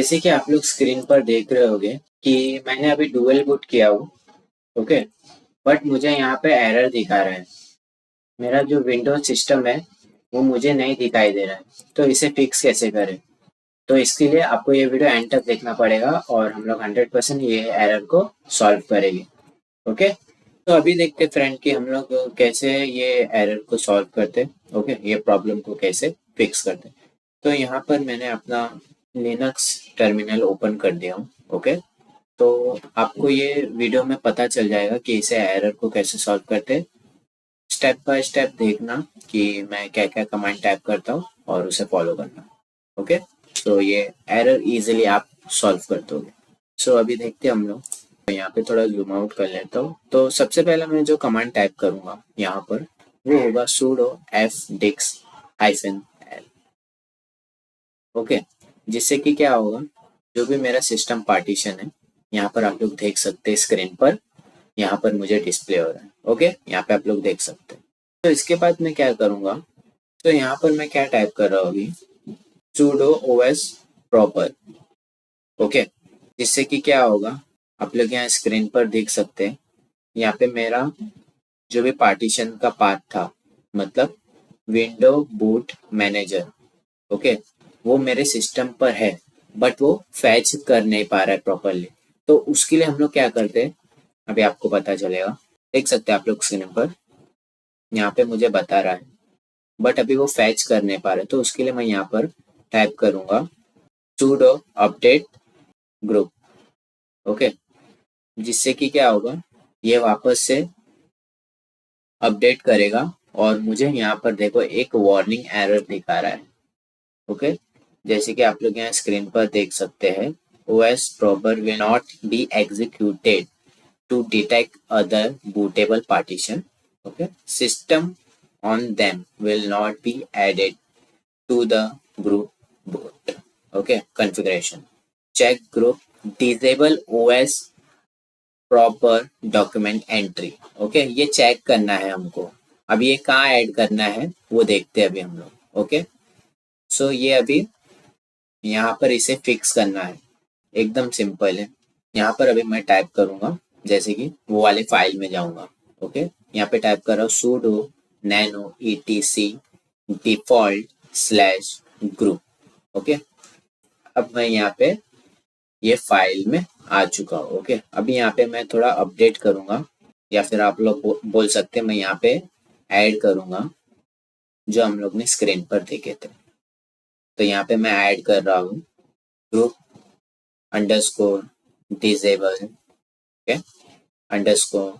जैसे कि आप लोग स्क्रीन पर देख रहे होगे कि मैंने अभी डुअल बूट किया हूँ। ओके, बट मुझे यहाँ पे एरर दिखा रहा है। मेरा जो विंडोज सिस्टम है वो मुझे नहीं दिखाई दे रहा है। तो इसे फिक्स कैसे करें? तो इसके लिए आपको ये वीडियो एंड तक देखना पड़ेगा और हम लोग 100% ये एरर को सॉल्व करेंगे। ओके, तो अभी देखते फ्रेंड कि हम लोग कैसे ये एरर को सॉल्व करते। ओके, ये प्रॉब्लम को कैसे फिक्स करते। तो यहाँ पर मैंने अपना लिनक्स टर्मिनल ओपन कर दिया हूँ। ओके, तो आपको ये वीडियो में पता चल जाएगा कि इसे एरर को कैसे सॉल्व करते। स्टेप बाय स्टेप देखना कि मैं क्या क्या कमांड टाइप करता हूँ और उसे फॉलो करना। ओके, तो ये एरर इजीली आप सॉल्व कर दोगे। सो अभी देखते हैं हम लोग। तो यहाँ पे थोड़ा जूम आउट कर लेता हूँ। तो सबसे पहले मैं जो कमांड टाइप करूँगा यहाँ पर वो होगा sudo fdix-l। ओके, जिससे कि क्या होगा, जो भी मेरा सिस्टम पार्टीशन है यहाँ पर आप लोग देख सकते हैं स्क्रीन पर। यहाँ पर मुझे डिस्प्ले हो रहा है। ओके, यहाँ पे आप लोग देख सकते हैं। तो इसके बाद मैं क्या करूँगा, तो यहाँ पर मैं क्या टाइप कर रहा हूँ अभी, sudo os proper। ओके, जिससे कि क्या होगा, आप लोग यहाँ स्क्रीन पर देख सकते हैं। यहाँ पे मेरा जो भी पार्टीशन का पाथ था, मतलब विंडो बूट मैनेजर, ओके, वो मेरे सिस्टम पर है बट वो फैच कर नहीं पा रहा है प्रॉपरली। तो उसके लिए हम लोग क्या करते हैं, अभी आपको पता चलेगा। देख सकते हैं आप लोग स्क्रीन पर, यहाँ पे मुझे बता रहा है बट अभी वो फैच कर नहीं पा रहे। तो उसके लिए मैं यहाँ पर टाइप करूँगा sudo update group। ओके, जिससे कि क्या होगा, ये वापस से अपडेट करेगा और मुझे यहाँ पर देखो एक वार्निंग एरर दिखा रहा है। ओके, जैसे कि आप लोग यहाँ स्क्रीन पर देख सकते हैं, OS proper will not be executed to detect other bootable partition। Okay, system on them will not be added to the group boot। Okay, configuration check group disable OS proper document entry. Okay, ये check करना है हमको। अब ये कहाँ add करना है वो देखते हैं अभी हम लोग। ओके, सो ये अभी यहाँ पर इसे फिक्स करना है। एकदम सिंपल है। यहाँ पर अभी मैं टाइप करूँगा, जैसे कि वो वाले फाइल में जाऊँगा। ओके, यहाँ पे टाइप कर रहा हूँ sudo nano etc default slash group. Okay, अब मैं यहाँ पे ये फाइल में आ चुका हूँ। ओके, अभी यहाँ पे मैं थोड़ा अपडेट करूँगा या फिर आप लोग बोल सकते हैं मैं यहाँ पे ऐड करूँगा जो हम लोग ने स्क्रीन पर देखे थे। तो यहाँ पे मैं ऐड कर रहा हूँ group underscore disable, okay, underscore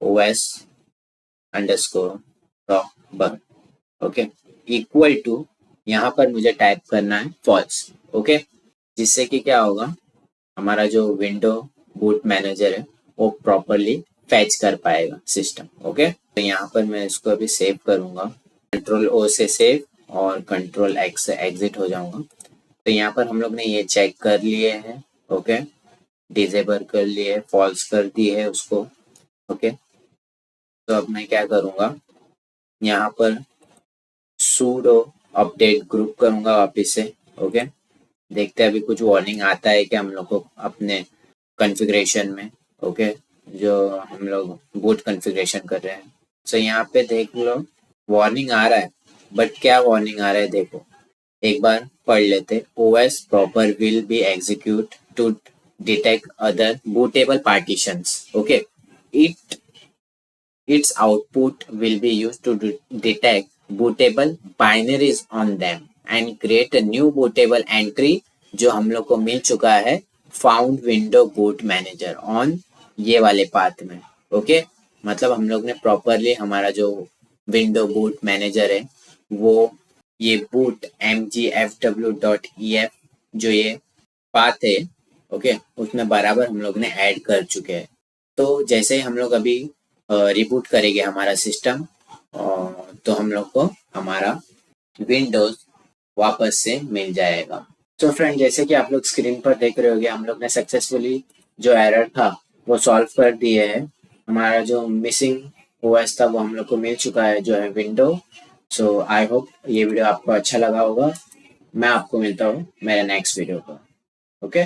OS underscore proper. Okay, equal to, यहाँ पर मुझे टाइप करना है फॉल्स। ओके, जिससे कि क्या होगा, हमारा जो विंडो बूट मैनेजर है वो प्रॉपरली फैच कर पाएगा सिस्टम। ओके, तो यहाँ पर मैं इसको अभी सेव करूँगा, कंट्रोल ओ से सेव और कंट्रोल एक्स से एग्जिट हो जाऊँगा। तो यहाँ पर हम लोग ने ये चेक कर लिए हैं। ओके, डिसेबल कर लिए, फॉल्स कर दी है उसको। ओके, तो अब मैं क्या करूँगा, यहाँ पर sudo अपडेट ग्रुप करूँगा वापिस से। ओके, देखते हैं अभी कुछ वार्निंग आता है कि हम लोग को अपने कॉन्फ़िगरेशन में। ओके, जो हम लोग बूट कॉन्फ़िगरेशन कर रहे हैं। सो यहाँ पे देख लो वार्निंग आ रहा है, बट क्या वार्निंग आ रहा है देखो, एक बार पढ़ लेते। OS proper will be execute to detect other bootable partitions। Okay, its output will be used to detect bootable binaries on them and create a new bootable entry जो हम लोग को मिल चुका है found window boot manager on ये वाले path में। Okay, मतलब हम लोग ने प्रॉपरली हमारा जो विंडो बूट मैनेजर है वो ये बूट mgfw.ef जो ये पाथ है, ओके, उसमें बराबर हम लोग ने ऐड कर चुके हैं। तो जैसे ही हम लोग अभी रिबूट करेंगे हमारा सिस्टम, तो हम लोग को हमारा विंडोज वापस से मिल जाएगा। तो फ्रेंड, जैसे कि आप लोग स्क्रीन पर देख रहे होंगे, हम लोग ने सक्सेसफुली जो एरर था वो सॉल्व कर दिए है। हमारा जो मिसिंग ओएस था वो हम लोग को मिल चुका है, जो है विंडो। सो आई होप ये वीडियो आपको अच्छा लगा होगा। मैं आपको मिलता हूँ मेरे नेक्स्ट वीडियो पर। ओके।